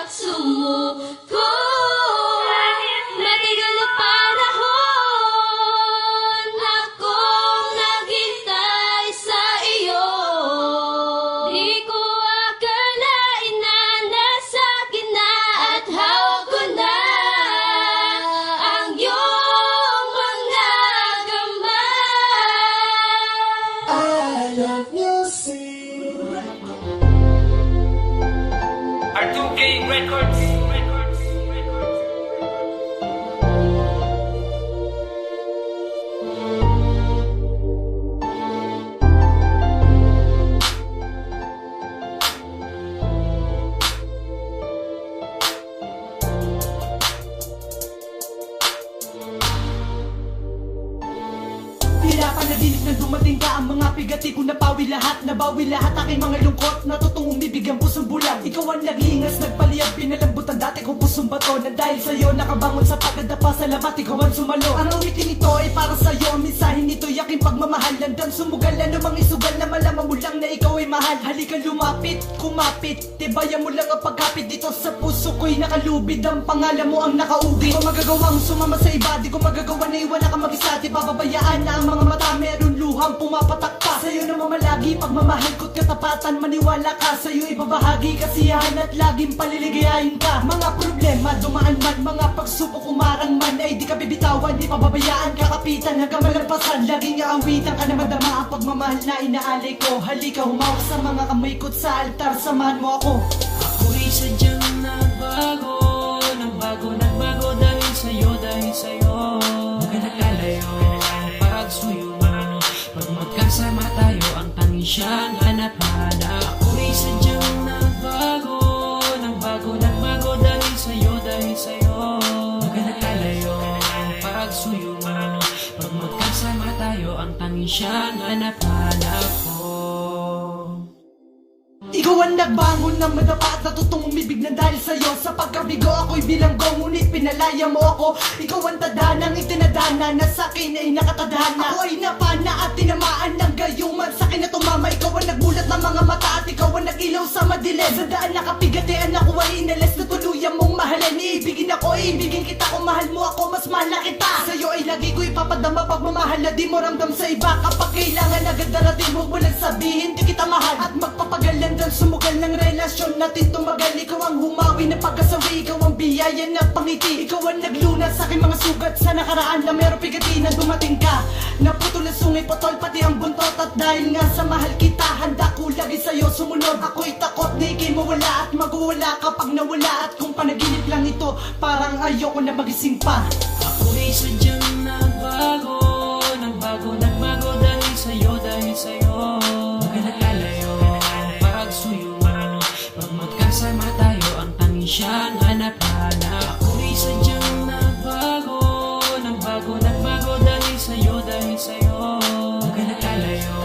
at sumuko. Matagal na panahon akong naghintay sa iyo. Di ko akalain na nasa akin na at hawak ko na ang iyong mga kamay. I love music. R2K Records. Tila panaginip na dumating ka. Ang mga pigati ko napawi lahat. Nabawi lahat aking mga lungkot. Natutong umibig ang pusong bulag. Ikaw ang naglingas, nagpaliyag, pinalambot ang dati kong pusong bato. Na dahil sa'yo nakabangon sa pagkadapa. Salamat, ikaw ang sumalo. Ang awitin nito ay para sa'yo. Mensahe nito'y aking pagmamahal. Landang sumugal, anumang isugal na malaman mo lang na ikaw ay mahal. Halika lumapit, kumapit. Tibayan mo lang ang pagkapit dito sa puso ko'y nakalubid. Ang pangalan mo ang nakaugit. Di ko magagawang sumama sa iba. Di ko magagawa na iwan na ka mag-isa. Di pababayaan na ang mga mata meron luhang pumapatak pa. Sa'yo na mamalagi pagmamahal ko't katapatan. Maniwala ka sa'yo ibabahagi kasiyahan at laging paliligayahin ka. Mga problema dumaan man, mga pagsubok umarang man, ay di ka bibitawan, di pababayaan, kakapitan hanggang malampasan. Laging aawitan ka na madama ang pagmamahal na inaalay ko. Halika humawak sa mga kamay ko't sa altar, samahan mo ako. Ako'y sadyang nagbago, nagbago dahil sa'yo, Huwag ka nagkalayo, pagsuyo mo. Pag magkasama tayo, ang tanging siyang hanap-hanap. Ako'y sadyang nagbago dahil sa'yo, Huwag ka nagkalayo, pagsuyo mo. Pag magkasama tayo, ang tanging siyang hanap-hanap ko. Ikaw ang nagbangon ng madapa at natutong umibig na dahil sa'yo. Sa pagkabigo ako'y bilanggo, ngunit pinalaya mo ako. Ikaw ang tadanang itinadana na sa'kin ay nakatadhana. Ako ay napana at tinamaan ng gayuman, sa'kin na tumama. Ikaw ang nagbulat ng mga mata at ikaw ang nag-ilaw sa madilim. Sa daan nakapigatian ako ay inalas na tuluyan mong mahalin. Iibigin ako, iibigin kita, kung mahal mo ako, mas mahal na kita. Sa'yo ay lagi ko'y papadama pagmamahal na di mo ramdam sa iba. Kapag kailangan agad darating mo, walang sabihin di kita mahal. At magpapagalan doon sumugal ng relasyon natin tumagal. Ikaw ang humawi na pagkasawi, ikaw ang biyaya na pangiti. Ikaw ang naglunas sa aking mga sugat sa nakaraan na meron pigati na dumating ka. Naputol na sungay, potol pati ang buntot. At dahil nga sa mahal kita, handa ko lagi sa'yo sumunod. Ako'y takot na ikay mawala at magwawala kapag nawala. At kung panaginip lang ito, parang ayoko na magising pa. Ako'y sadyang nagbago dahil sa'yo, Huwag ka nagkalayo, pagsuyo mo. Pag magkasama tayo, ang tanging siyang hanap-hanap. Ako'y sadyang nagbago dahil sa'yo, Huwag ka nagkalayo,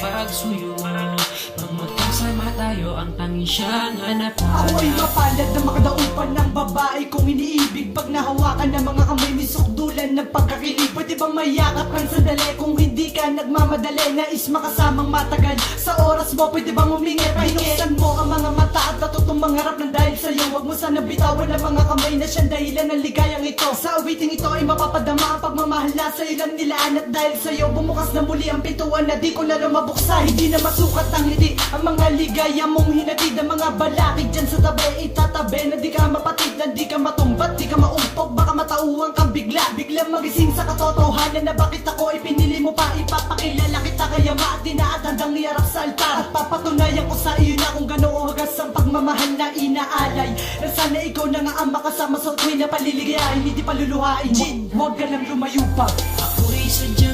pagsuyo mo. Pag magkasama tayo, ang tanging siyang hanap-hanap. Ako ay mapalad na makadaupan ng babae kong iniibig. Pag nahawakan ng mga kamay, misukdulan ng pagkakilig. Pwede bang mayakap kang sandali kung hindi ka nagmamadali? Nais makasamang matagal sa oras mo, pwede bang humingi? Pahinuksan mo ang mga mata at natutong mangarap ng dahil sa'yo. Huwag mo sana bitawan ang mga kamay na siyang dahilan ng ligayang ito. Sa awiting ito ay mapapadama ang pagmamahal na sa'yo lang nilaan. At dahil sa'yo bumukas na muli ang pintuan na di ko na lumabuksa. Hindi na masukat ang ngiti, ang mga ligaya mong hinatid. Ang mga balakid dyan sa tabi, itatabi na di ka mapatid, na di ka matumbat, di ka maumpog. Baka matauhan kang biglang magising sa katotohanan na bakit ako ipinili mo pa. Ipapakilala kita kaya maatin na at handang iarap sa altar. At papatunayan ko sa iyo na kung gano'ng wagas ang pagmamahal na inaalay. Na sana ikaw na nga ang makasama sa tuwing na paliligayahin, hindi paluluhain. Huwag ka lang lumayo pa. Ako'y sadyang